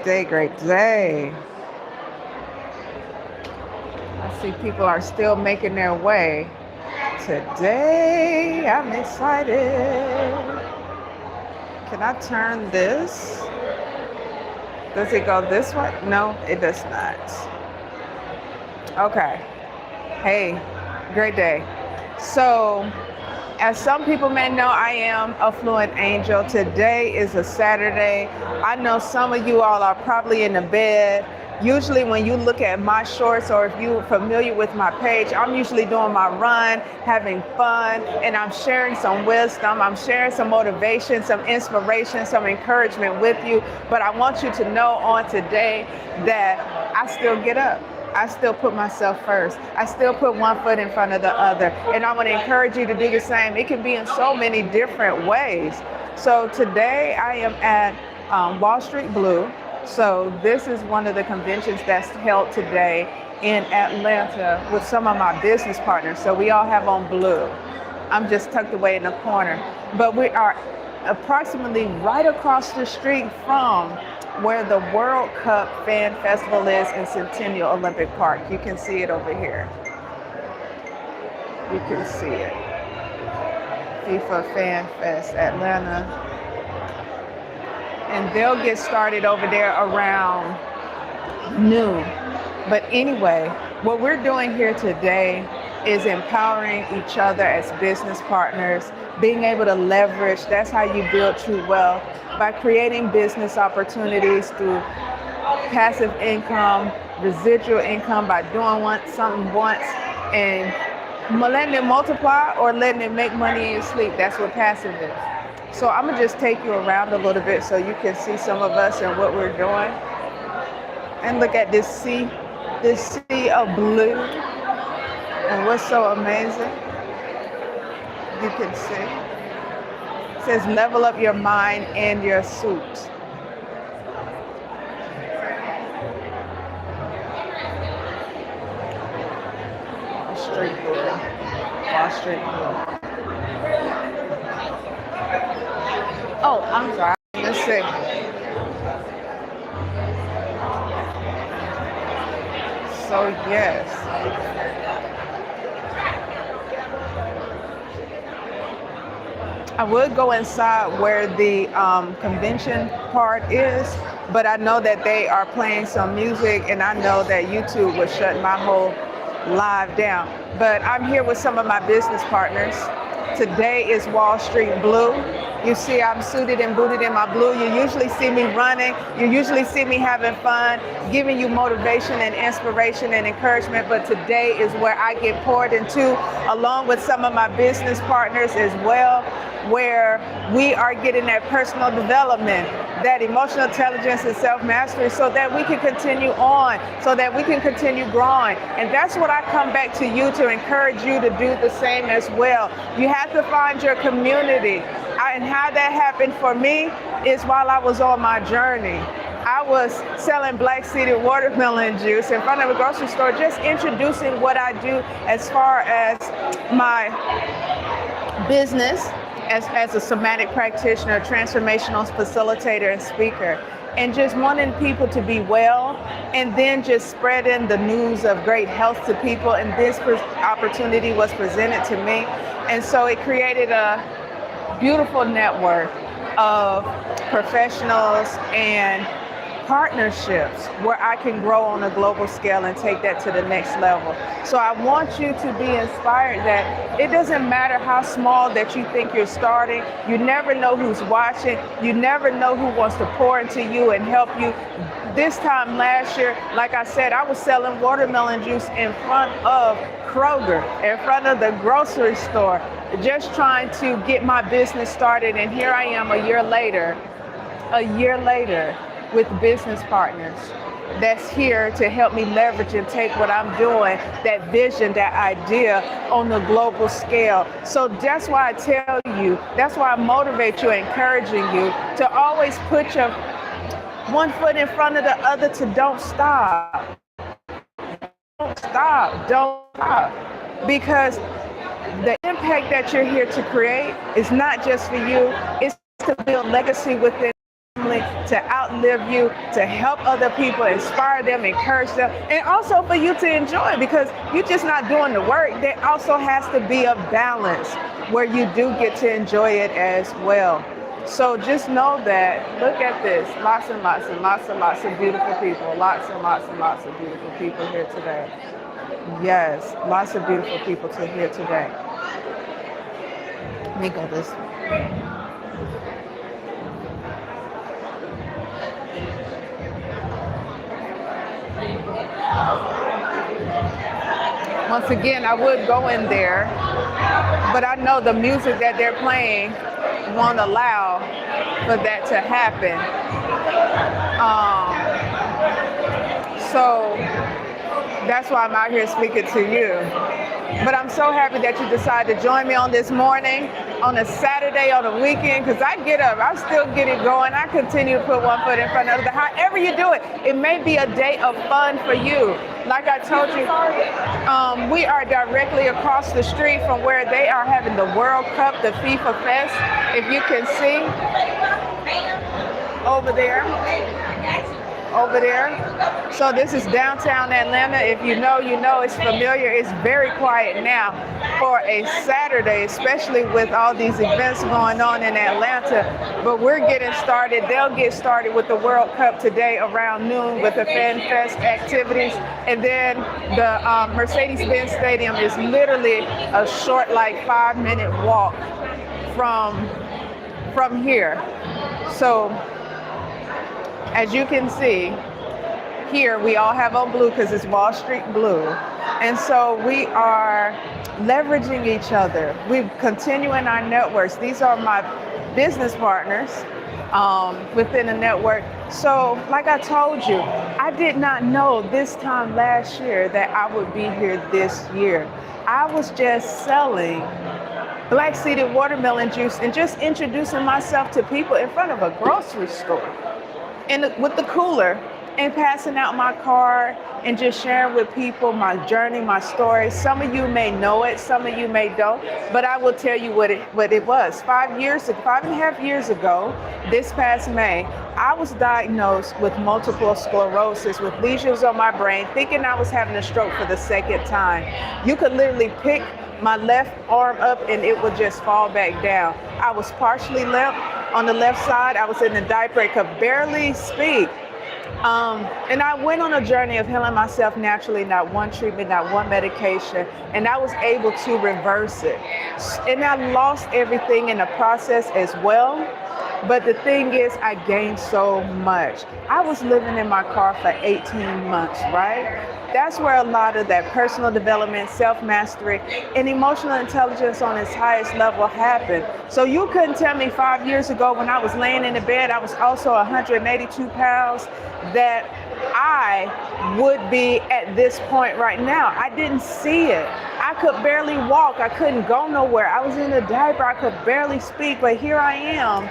Great day. I see people are still making their way. Today, I'm excited. Can I turn this? Does it go this way? No, it does not. Okay. Hey, great day. So, as some people may know, I am Affluent Angel. Today is a Saturday. I know some of you all are probably in the bed. Usually when you look at my shorts, or if you're familiar with my page, I'm usually doing my run, having fun, and I'm sharing some wisdom. I'm sharing some motivation, some inspiration, some encouragement with you. But I want you to know on today that I still get up. I still put myself first. I still put one foot in front of the other. And I want to encourage you to do the same. It can be in so many different ways. So today I am at Wall Street Blue. So this is one of the conventions that's held today in Atlanta with some of my business partners. So we all have on blue. I'm just tucked away in the corner. But we are approximately right across the street from where the World Cup Fan Festival is in Centennial Olympic Park. You can see it over here. You can see it. FIFA Fan Fest Atlanta. And they'll get started over there around noon. But anyway, what we're doing here today is empowering each other as business partners, being able to leverage. That's how you build true wealth, by creating business opportunities through passive income, residual income, by doing something once and letting it multiply or letting it make money in your sleep. That's what passive is. So I'm gonna just take you around a little bit so you can see some of us and what we're doing. And look at this sea of blue. And what's so amazing, you can see, it says level up your mind and your suit. Wall Street Blue. Oh, I'm sorry. Let's see. So yes. I would go inside where the convention part is, but I know that they are playing some music, and I know that YouTube would shut my whole live down. But I'm here with some of my business partners. Today is Wall Street Blue. You see I'm suited and booted in my blue. You usually see me running. You usually see me having fun, giving you motivation and inspiration and encouragement. But today is where I get poured into, along with some of my business partners as well, where we are getting that personal development, that emotional intelligence and self-mastery, so that we can continue on, so that we can continue growing. And that's what I come back to you to encourage you to do the same as well. You have to find your community. And how that happened for me is while I was on my journey. I was selling black seeded watermelon juice in front of a grocery store, just introducing what I do as far as my business as a somatic practitioner, transformational facilitator, and speaker. And just wanting people to be well, and then just spreading the news of great health to people. And this opportunity was presented to me. And so it created a beautiful network of professionals and partnerships where I can grow on a global scale and take that to the next level. So I want you to be inspired that it doesn't matter how small that you think you're starting. You never know who's watching. You never know who wants to pour into you and help you. This time last year, like I said, I was selling watermelon juice in front of Kroger, in front of the grocery store, just trying to get my business started. And here I am a year later with business partners that's here to help me leverage and take what I'm doing, that vision, that idea, on the global scale. So that's why I tell you, that's why I motivate you, encouraging you to always put your one foot in front of the other, to don't stop. Don't stop. Because the impact that you're here to create is not just for you, it's to build legacy within family, to outlive you, to help other people, inspire them, encourage them, and also for you to enjoy, because you're just not doing the work. There also has to be a balance where you do get to enjoy it as well. So just know that, look at this, lots and lots and lots and lots of beautiful people, lots and lots and lots of beautiful people here today. Yes, lots of beautiful people here today. Let me go this way. Once again, I would go in there, but I know the music that they're playing won't allow for that to happen. So that's why I'm out here speaking to you. But I'm so happy that you decided to join me on this morning, on a Saturday, on a weekend, because I get up, I still get it going. I continue to put one foot in front of the other. However you do it, it may be a day of fun for you. Like I told you, we are directly across the street from where they are having the World Cup, the FIFA Fest. If you can see, over there. So this is downtown Atlanta. If you know, you know, it's familiar. It's very quiet now for a Saturday, especially with all these events going on in Atlanta. But we're getting started. They'll get started with the World Cup today around noon with the Fan Fest activities. And then the Mercedes-Benz Stadium is literally a short, like 5-minute walk from here. So as you can see, here we all have on blue because it's Wall Street blue. And so we are leveraging each other. We're continuing our networks. These are my business partners within the network. So like I told you, I did not know this time last year that I would be here this year. I was just selling black seeded watermelon juice and just introducing myself to people in front of a grocery store. And with the cooler, and passing out my card and just sharing with people my journey, my story. Some of you may know it, some of you may don't, but I will tell you what it was. 5.5 years ago, this past May, I was diagnosed with multiple sclerosis, with lesions on my brain, thinking I was having a stroke for the second time. You could literally pick my left arm up and it would just fall back down. I was partially limp on the left side. I was in a diaper, I could barely speak. And I went on a journey of healing myself naturally, not one treatment, not one medication, and I was able to reverse it. And I lost everything in the process as well. But the thing is, I gained so much. I was living in my car for 18 months, right? That's where a lot of that personal development, self-mastery, and emotional intelligence on its highest level happened. So you couldn't tell me 5 years ago when I was laying in the bed, I was also 182 pounds, that I would be at this point right now. I didn't see it. I could barely walk. I couldn't go nowhere. I was in a diaper. I could barely speak, but here I am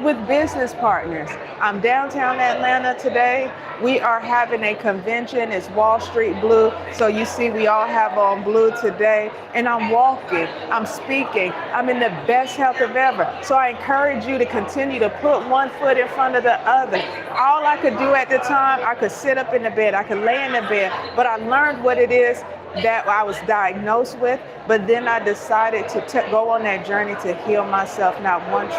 with business partners. I'm downtown Atlanta today. We are having a convention. It's Wall Street Blue. So you see we all have on blue today. And I'm walking, I'm speaking, I'm in the best health of ever. So I encourage you to continue to put one foot in front of the other. All I could do at the time, I could sit up in the bed, I could lay in the bed, but I learned what it is that I was diagnosed with, but then I decided to go on that journey to heal myself, not one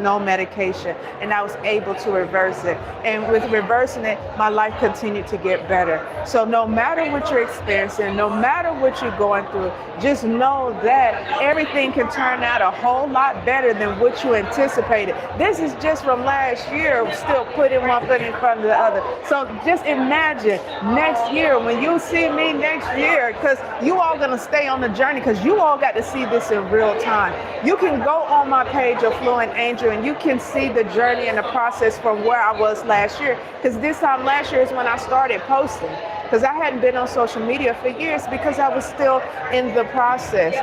no medication, and I was able to reverse it. And with reversing it, my life continued to get better. So no matter what you're experiencing, no matter what you're going through, just know that everything can turn out a whole lot better than what you anticipated. This is just from last year, still putting one foot in front of the other. So just imagine next year, when you see me next year, because you all gonna stay on the journey, because you all got to see this in real time. You can go on my page, Affluent Angel, and you can see the journey and the process from where I was last year. Because this time last year is when I started posting. Because I hadn't been on social media for years because I was still in the process.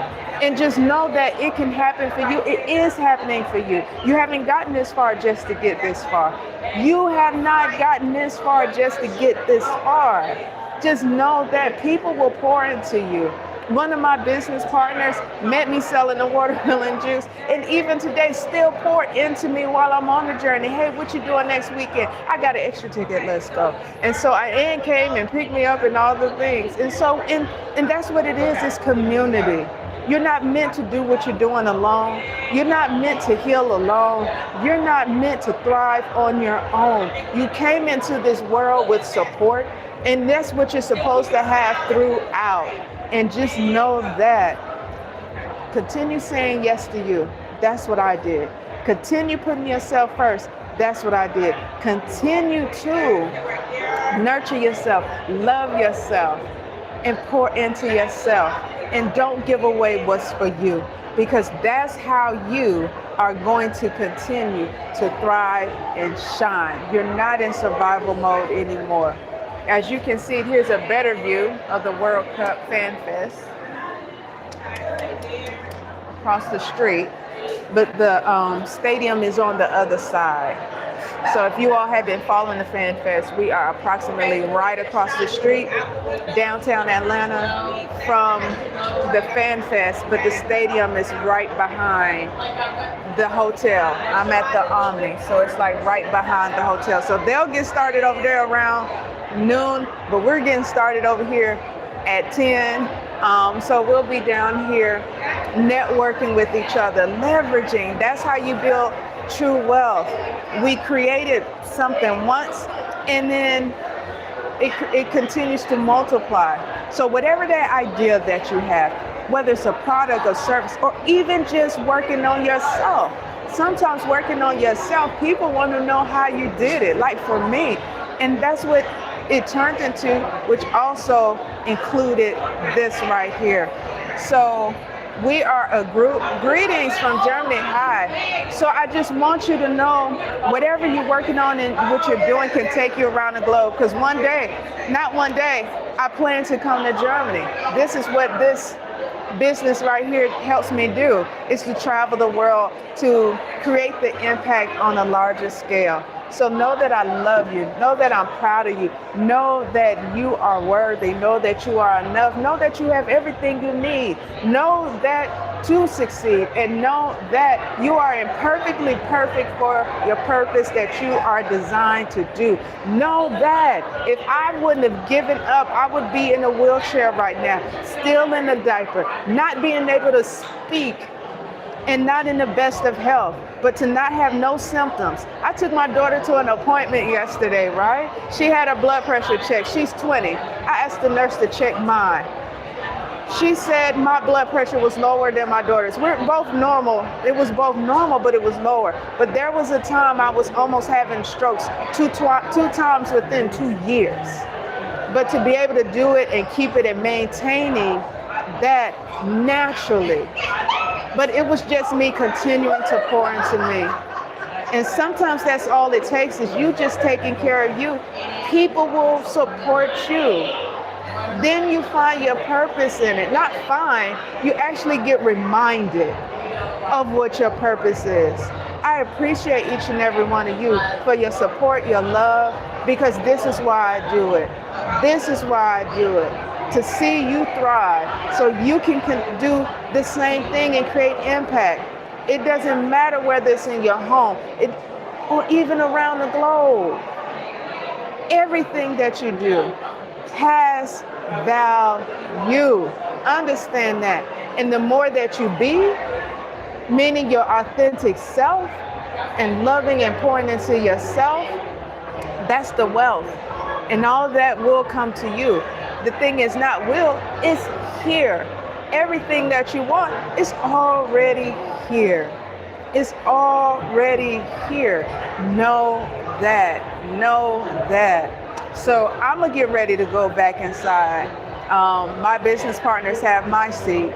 And just know that it can happen for you. It is happening for you. You haven't gotten this far just to get this far. You have not gotten this far just to get this far. Just know that people will pour into you. One of my business partners met me selling the watermelon juice, and even today still pour into me while I'm on the journey. Hey, what you doing next weekend? I got an extra ticket, let's go. And so Ann came and picked me up and all the things. And so, and that's what it is, it's community. You're not meant to do what you're doing alone. You're not meant to heal alone. You're not meant to thrive on your own. You came into this world with support, and that's what you're supposed to have throughout. And just know that. Continue saying yes to you. That's what I did. Continue putting yourself first. That's what I did. Continue to nurture yourself, love yourself, and pour into yourself. And don't give away what's for you, because that's how you are going to continue to thrive and shine. You're not in survival mode anymore. As you can see, here's a better view of the World Cup Fan Fest across the street, but the stadium is on the other side. So if you all have been following the Fan Fest, we are approximately right across the street, downtown Atlanta, from the Fan Fest, but the stadium is right behind the hotel. I'm at the Omni, so it's like right behind the hotel. So they'll get started over there around noon, but we're getting started over here at 10. So we'll be down here networking with each other, leveraging. That's how you build true wealth. We created something once, and then it continues to multiply. So whatever that idea that you have, whether it's a product or service, or even just working on yourself. Sometimes working on yourself, people want to know how you did it, like for me. And that's what it turned into, which also included this right here. So we are a group. Greetings from Germany. Hi. So I just want you to know whatever you're working on and what you're doing can take you around the globe. Because one day, I plan to come to Germany. This is what this business right here helps me do, is to travel the world to create the impact on a larger scale. So know that I love you. Know that I'm proud of you. Know that you are worthy. Know that you are enough. Know that you have everything you need. Know that to succeed, and know that you are imperfectly perfect for your purpose that you are designed to do. Know that if I wouldn't have given up, I would be in a wheelchair right now, still in a diaper, not being able to speak, and not in the best of health, but to not have no symptoms. I took my daughter to an appointment yesterday, right? She had her blood pressure checked. She's 20. I asked the nurse to check mine. She said my blood pressure was lower than my daughter's. We're both normal. It was both normal, but it was lower. But there was a time I was almost having strokes two times within 2 years. But to be able to do it and keep it and maintaining that naturally. But it was just me continuing to pour into me. And sometimes that's all it takes, is you just taking care of you. People will support you. Then you find your purpose in it. Not find, you actually get reminded of what your purpose is. I appreciate each and every one of you for your support, your love, because this is why I do it. This is why I do it. To see you thrive, so you can do the same thing and create impact. It doesn't matter whether it's in your home, or even around the globe. Everything that you do has value. Understand that. And the more that you be, meaning your authentic self, and loving and pouring into yourself, that's the wealth. And all that will come to you. The thing is not will, it's here. Everything that you want is already here. It's already here. Know that. Know that. So I'm going to get ready to go back inside. My business partners have my seat.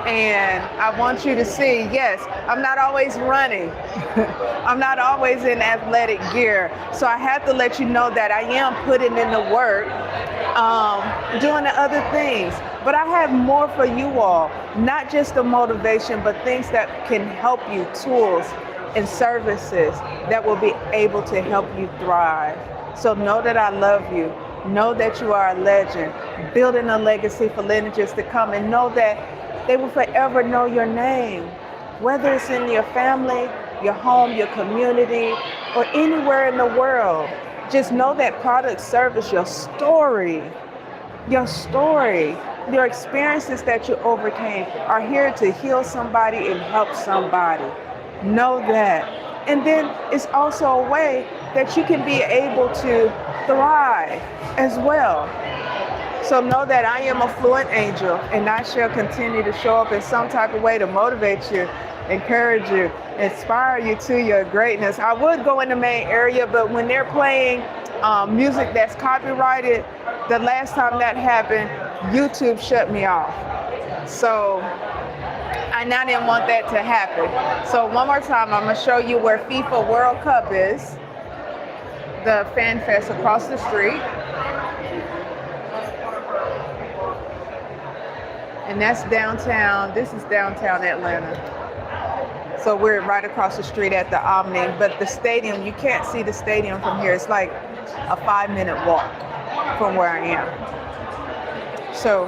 And I want you to see, yes, I'm not always running. I'm not always in athletic gear. So I have to let you know that I am putting in the work, doing the other things. But I have more for you all, not just the motivation, but things that can help you, tools and services that will be able to help you thrive. So know that I love you. Know that you are a legend, building a legacy for lineages to come, and know that they will forever know your name, whether it's in your family, your home, your community, or anywhere in the world. Just know that product, service, your story, your experiences that you overcame are here to heal somebody and help somebody. Know that. And then it's also a way that you can be able to thrive as well. So know that I am a fluent angel, and I shall continue to show up in some type of way to motivate you, encourage you, inspire you to your greatness. I would go in the main area, but when they're playing music that's copyrighted, the last time that happened, YouTube shut me off. So I now didn't want that to happen. So one more time, I'm going to show you where FIFA World Cup is, the Fan Fest across the street. And that's downtown. This is downtown Atlanta. So we're right across the street at the Omni, but the stadium, you can't see the stadium from here. It's like a 5-minute walk from where I am. So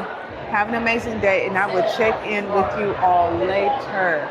have an amazing day, and I will check in with you all later.